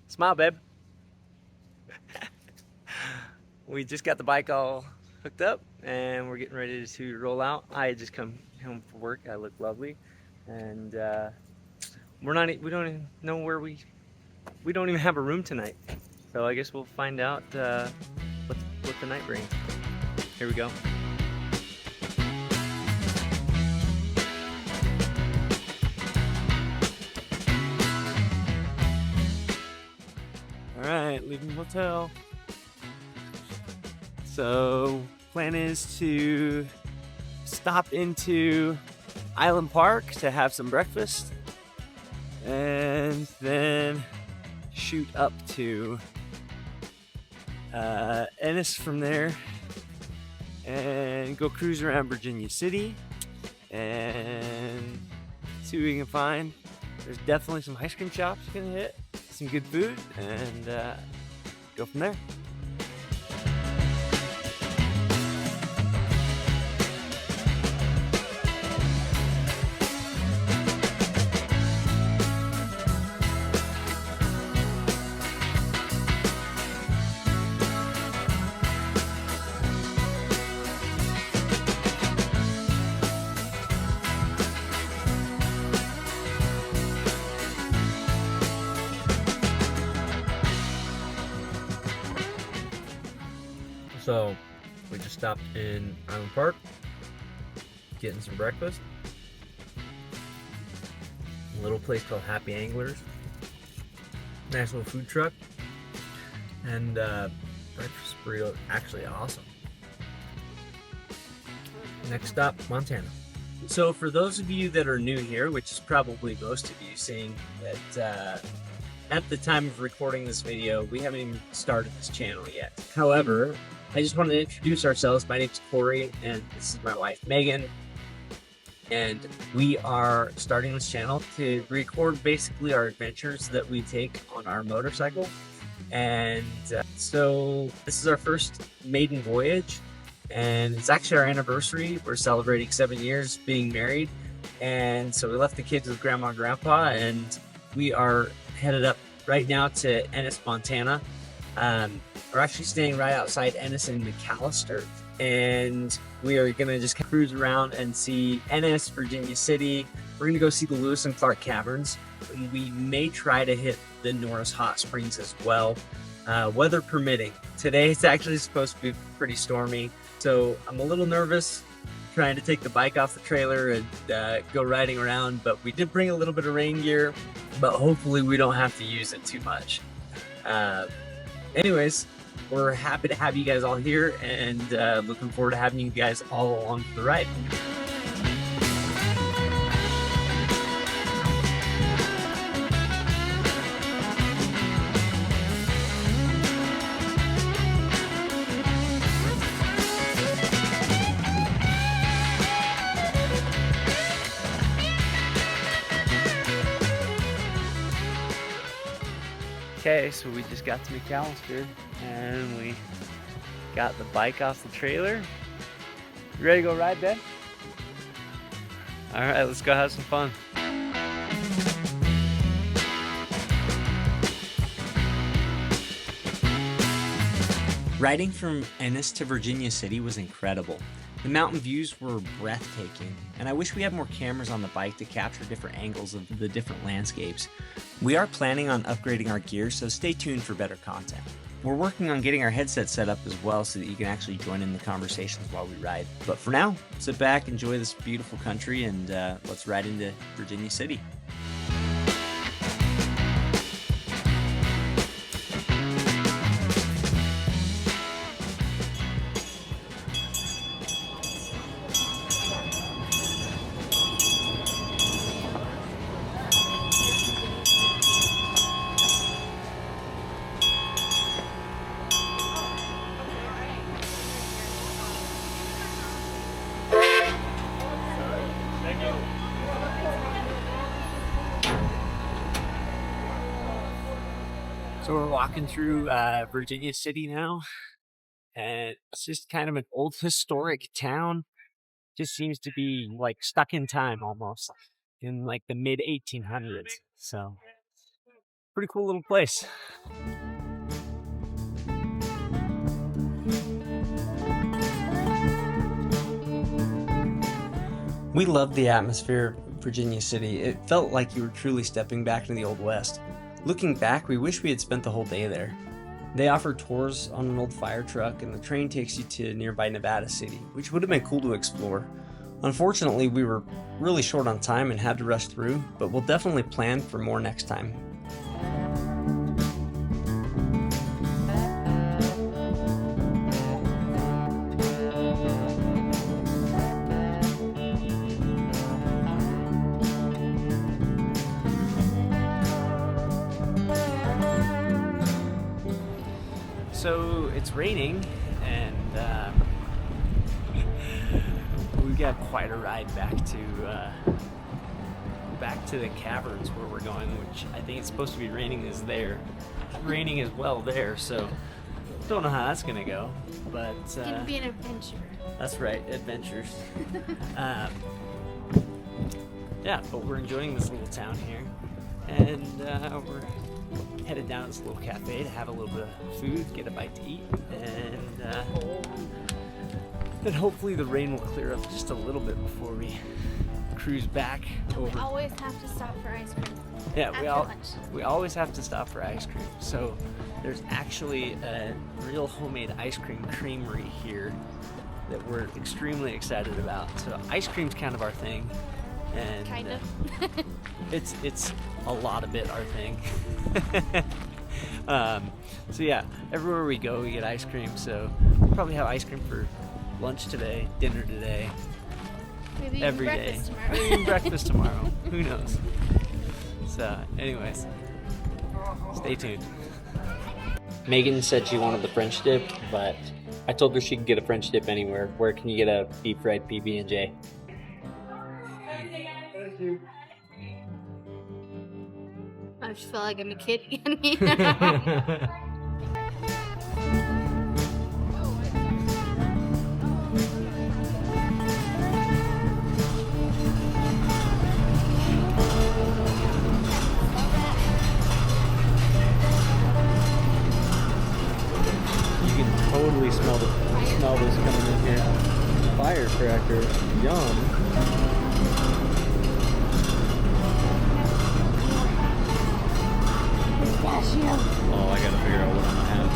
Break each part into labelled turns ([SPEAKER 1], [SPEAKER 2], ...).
[SPEAKER 1] Smile, babe. We just got the bike all hooked up and we're getting ready to roll out. I just come home from work. I look lovely, and we don't even know where we don't even have a room tonight. So I guess we'll find out what the night brings. Here we go. All right, leaving the hotel. So plan is to stop into Island Park to have some breakfast and then shoot up to Ennis from there and go cruise around Virginia City and see what we can find. There's definitely some ice cream shops gonna hit, some good food, and go from there. So we just stopped in Island Park, getting some breakfast. A little place called Happy Anglers. Nice little food truck. And breakfast burrito, actually awesome. Next stop, Montana. So for those of you that are new here, which is probably most of you, seeing that at the time of recording this video, we haven't even started this channel yet. However, I just wanted to introduce ourselves. My name's Corey, and this is my wife, Megan. And we are starting this channel to record basically our adventures that we take on our motorcycle. And so this is our first maiden voyage, and it's actually our anniversary. We're celebrating 7 years being married. And so we left the kids with Grandma and Grandpa, and we are headed up right now to Ennis, Montana. We're actually staying right outside Ennis and McAllister, and we are gonna just cruise around and see Ennis, Virginia City. We're gonna go see the Lewis and Clark Caverns. And we may try to hit the Norris Hot Springs as well, weather permitting. Today it's actually supposed to be pretty stormy, so I'm a little nervous trying to take the bike off the trailer and go riding around, but we did bring a little bit of rain gear, but hopefully we don't have to use it too much. Anyways, we're happy to have you guys all here, and looking forward to having you guys all along for the ride. Okay, so we just got to McAllister and we got the bike off the trailer. You ready to go ride, Ben? All right, let's go have some fun. Riding from Ennis to Virginia City was incredible. The mountain views were breathtaking, and I wish we had more cameras on the bike to capture different angles of the different landscapes. We are planning on upgrading our gear, so stay tuned for better content. We're working on getting our headset set up as well so that you can actually join in the conversations while we ride. But for now, sit back, enjoy this beautiful country, and let's ride into Virginia City. So we're walking through Virginia City now, and it's just kind of an old historic town. Just seems to be like stuck in time almost in like the mid 1800s. So pretty cool little place. We loved the atmosphere of Virginia City. It felt like you were truly stepping back into the Old West. Looking back, we wish we had spent the whole day there. They offer tours on an old fire truck, and the train takes you to nearby Nevada City, which would have been cool to explore. Unfortunately, we were really short on time and had to rush through, but we'll definitely plan for more next time. So it's raining, and we've got quite a ride back to the caverns where we're going, which I think it's supposed to be raining as well there. So don't know how that's gonna go, but
[SPEAKER 2] it's gonna be an adventure.
[SPEAKER 1] That's right, adventures. Yeah, but we're enjoying this little town here, and we're headed down to this little cafe to have a little bit of food, get a bite to eat, and hopefully the rain will clear up just a little bit before we cruise back over.
[SPEAKER 2] We always have to stop for ice cream.
[SPEAKER 1] Yeah, we always have to stop for ice cream. So there's actually a real homemade ice cream creamery here that we're extremely excited about. So ice cream's kind of our thing, and
[SPEAKER 2] kind of.
[SPEAKER 1] it's a lot of it our thing. So yeah, everywhere we go we get ice cream, so we'll probably have ice cream for lunch today, dinner today,
[SPEAKER 2] maybe
[SPEAKER 1] every
[SPEAKER 2] even
[SPEAKER 1] day.
[SPEAKER 2] breakfast tomorrow.
[SPEAKER 1] Maybe even breakfast tomorrow. Who knows? So anyways, stay tuned. Megan said she wanted the French dip, but I told her she could get a French dip anywhere. Where can you get a deep fried PB&J?
[SPEAKER 3] Thank you.
[SPEAKER 2] I just feel like I'm a kid again.
[SPEAKER 1] You can totally smell this coming in here. Firecracker, yum. Oh, I gotta figure out what I'm gonna have.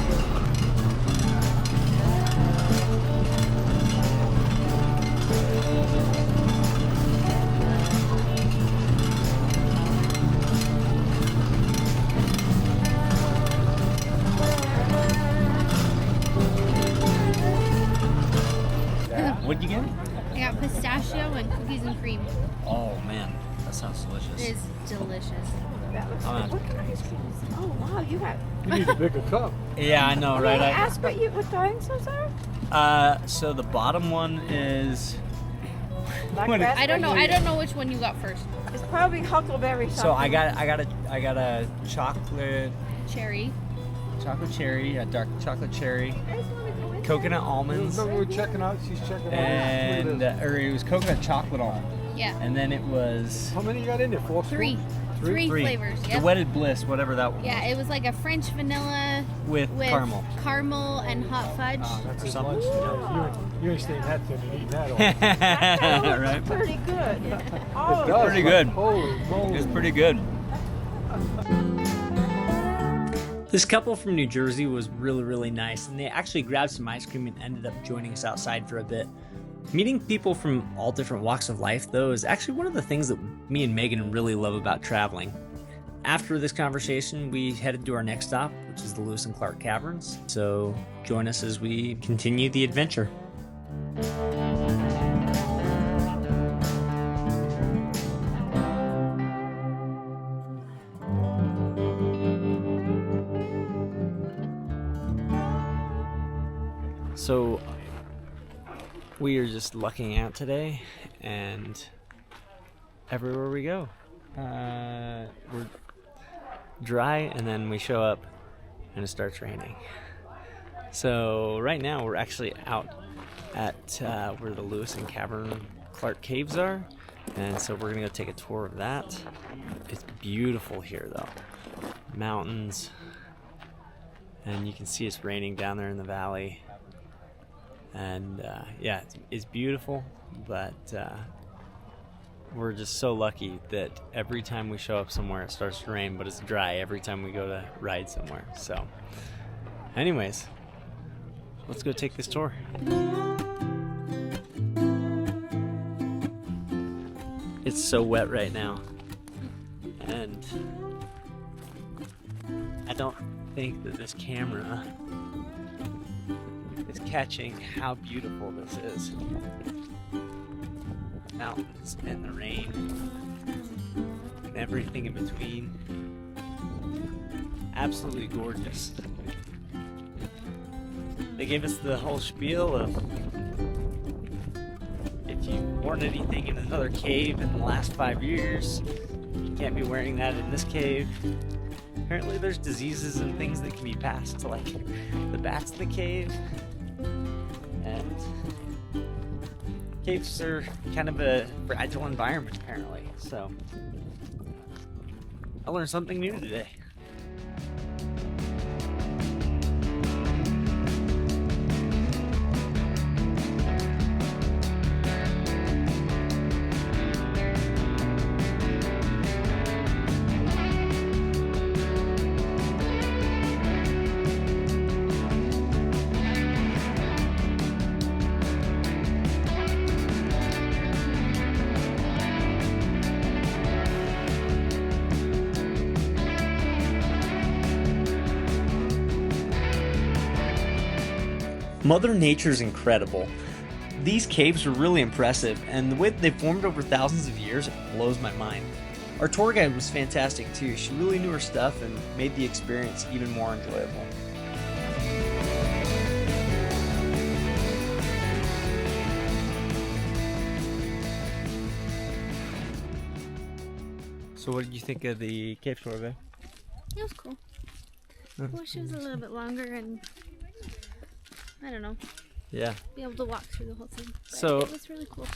[SPEAKER 1] What'd you get?
[SPEAKER 2] I got pistachio and cookies and cream.
[SPEAKER 1] Oh man, that sounds delicious.
[SPEAKER 2] It is delicious.
[SPEAKER 3] That looks
[SPEAKER 1] I'm
[SPEAKER 3] good. What ice cream? Oh wow, you got.
[SPEAKER 4] You need a bigger cup.
[SPEAKER 1] Yeah, I know,
[SPEAKER 3] May
[SPEAKER 1] right?
[SPEAKER 3] I ask what dinosaurs are?
[SPEAKER 1] So the bottom one is.
[SPEAKER 3] Black
[SPEAKER 1] What-
[SPEAKER 2] I don't know.
[SPEAKER 3] raspberry?
[SPEAKER 2] I don't know which one you got first.
[SPEAKER 3] It's probably huckleberry something.
[SPEAKER 1] So I got a chocolate
[SPEAKER 2] Cherry.
[SPEAKER 1] cherry, a dark chocolate cherry,
[SPEAKER 3] You guys wanna go in
[SPEAKER 1] coconut almonds,
[SPEAKER 4] Remember we're checking out, she's checking out.
[SPEAKER 1] and
[SPEAKER 4] Look at this.
[SPEAKER 1] or it was coconut chocolate almond,
[SPEAKER 2] Yeah.
[SPEAKER 1] and then it was
[SPEAKER 4] How many you got in there? Four?
[SPEAKER 2] Three. Three flavors.
[SPEAKER 1] The
[SPEAKER 2] Yep.
[SPEAKER 1] Wedded Bliss, whatever that one.
[SPEAKER 2] Yeah, it was like a French vanilla
[SPEAKER 1] with caramel.
[SPEAKER 2] caramel and hot fudge.
[SPEAKER 4] That's
[SPEAKER 1] Or
[SPEAKER 4] his
[SPEAKER 1] something.
[SPEAKER 4] lunch. You ain't staying that thin and eating that all.
[SPEAKER 3] That kinda looks
[SPEAKER 1] Right?
[SPEAKER 3] pretty good.
[SPEAKER 4] It
[SPEAKER 3] Oh,
[SPEAKER 4] does,
[SPEAKER 1] pretty
[SPEAKER 4] but
[SPEAKER 1] good.
[SPEAKER 4] Holy moly.
[SPEAKER 1] It's pretty good. This couple from New Jersey was really nice, and they actually grabbed some ice cream and ended up joining us outside for a bit. Meeting people from all different walks of life, though, is actually one of the things that me and Megan really love about traveling. After this conversation, we headed to our next stop, which is the Lewis and Clark Caverns. So join us as we continue the adventure. So we are just lucking out today, and everywhere we go, we're dry, and then we show up and it starts raining. So right now we're actually out at where the Lewis and Clark Caves are, and so we're gonna go take a tour of that. It's beautiful here though, mountains, and you can see it's raining down there in the valley. And yeah, it's beautiful, but we're just so lucky that every time we show up somewhere it starts to rain, but it's dry every time we go to ride somewhere. So anyways, let's go take this tour. It's so wet right now, and I don't think that this camera is catching how beautiful this is. Mountains and the rain and everything in between. Absolutely gorgeous. They gave us the whole spiel of if you've worn anything in another cave in the last 5 years, you can't be wearing that in this cave. Apparently there's diseases and things that can be passed to like the bats in the cave. And caves are kind of a fragile environment apparently. So I learned something new today. Mother Nature's incredible. These caves are really impressive, and the way that they've formed over thousands of years blows my mind. Our tour guide was fantastic too. She really knew her stuff and made the experience even more enjoyable. So what did you think of the cave tour, babe?
[SPEAKER 2] It was cool. I wish it was a little bit longer and I don't know.
[SPEAKER 1] Yeah.
[SPEAKER 2] Be able to walk through the whole thing. But
[SPEAKER 1] So
[SPEAKER 2] it was really cool.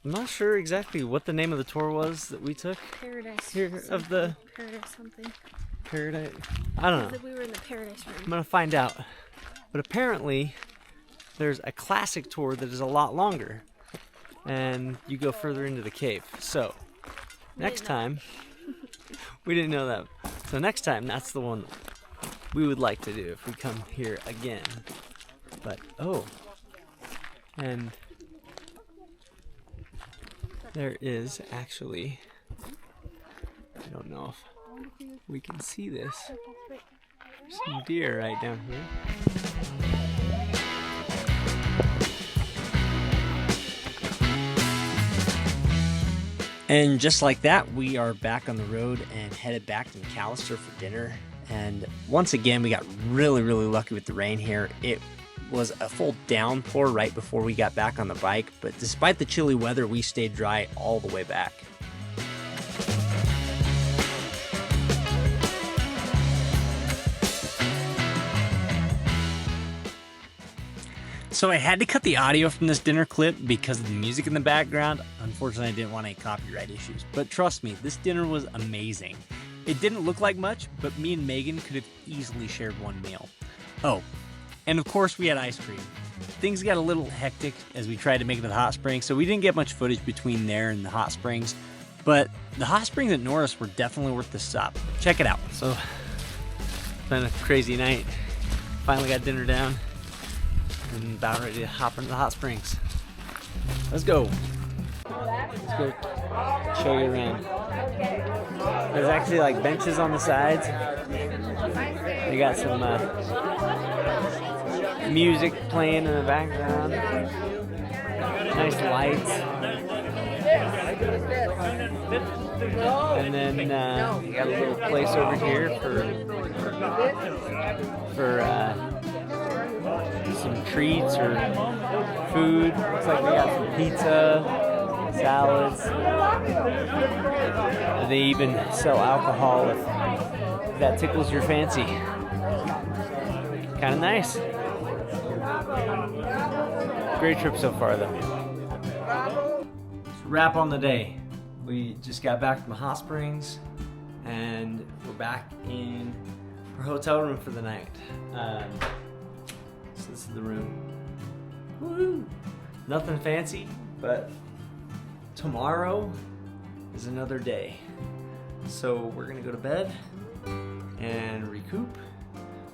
[SPEAKER 1] I'm not sure exactly what the name of the tour was that we took.
[SPEAKER 2] Paradise.
[SPEAKER 1] Here of the
[SPEAKER 2] Paradise something.
[SPEAKER 1] Paradise. I don't know.
[SPEAKER 2] That we were in the paradise room.
[SPEAKER 1] I'm gonna find out. But apparently, there's a classic tour that is a lot longer, and you go further into the cave. So next time, we didn't know that. So next time, that's the one we would like to do if we come here again. But oh, and there is actually, I don't know if we can see this, there's some deer right down here. And just like that, we are back on the road and headed back to McAllister for dinner. And once again, we got really lucky with the rain here. It was a full downpour right before we got back on the bike, but despite the chilly weather, we stayed dry all the way back. So I had to cut the audio from this dinner clip because of the music in the background. Unfortunately, I didn't want any copyright issues, but trust me, this dinner was amazing. It didn't look like much, but me and Megan could have easily shared one meal. Oh, and of course we had ice cream. Things got a little hectic as we tried to make it to the hot springs, so we didn't get much footage between there and the hot springs, but the hot springs at Norris were definitely worth the stop. Check it out. So, it's been a crazy night. Finally got dinner down and about ready to hop into the hot springs. Let's go. Let's go show you around. There's actually like benches on the sides. They got some music playing in the background. Nice lights. And then we got a little place over here for some treats or food. Looks like we got some pizza, salads. They even sell alcohol if that tickles your fancy. Kind of nice. Great trip so far though. Wrap on the day. We just got back from the hot springs and we're back in our hotel room for the night. So this is the room. Woo! Nothing fancy, but tomorrow is another day. So we're gonna go to bed and recoup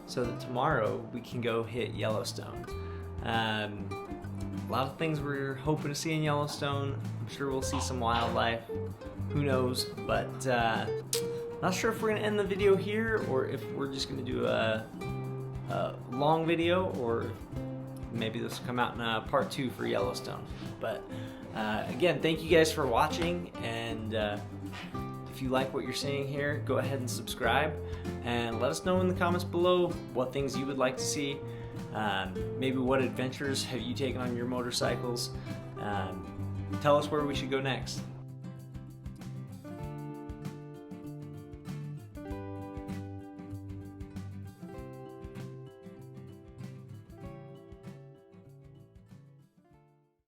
[SPEAKER 1] so that tomorrow we can go hit Yellowstone. A lot of things we're hoping to see in Yellowstone. I'm sure we'll see some wildlife. Who knows? But not sure if we're gonna end the video here or if we're just gonna do a long video, or maybe this will come out in part 2 for Yellowstone. But again, thank you guys for watching, and if you like what you're seeing here, go ahead and subscribe and let us know in the comments below what things you would like to see. Maybe what adventures have you taken on your motorcycles. Tell us where we should go next.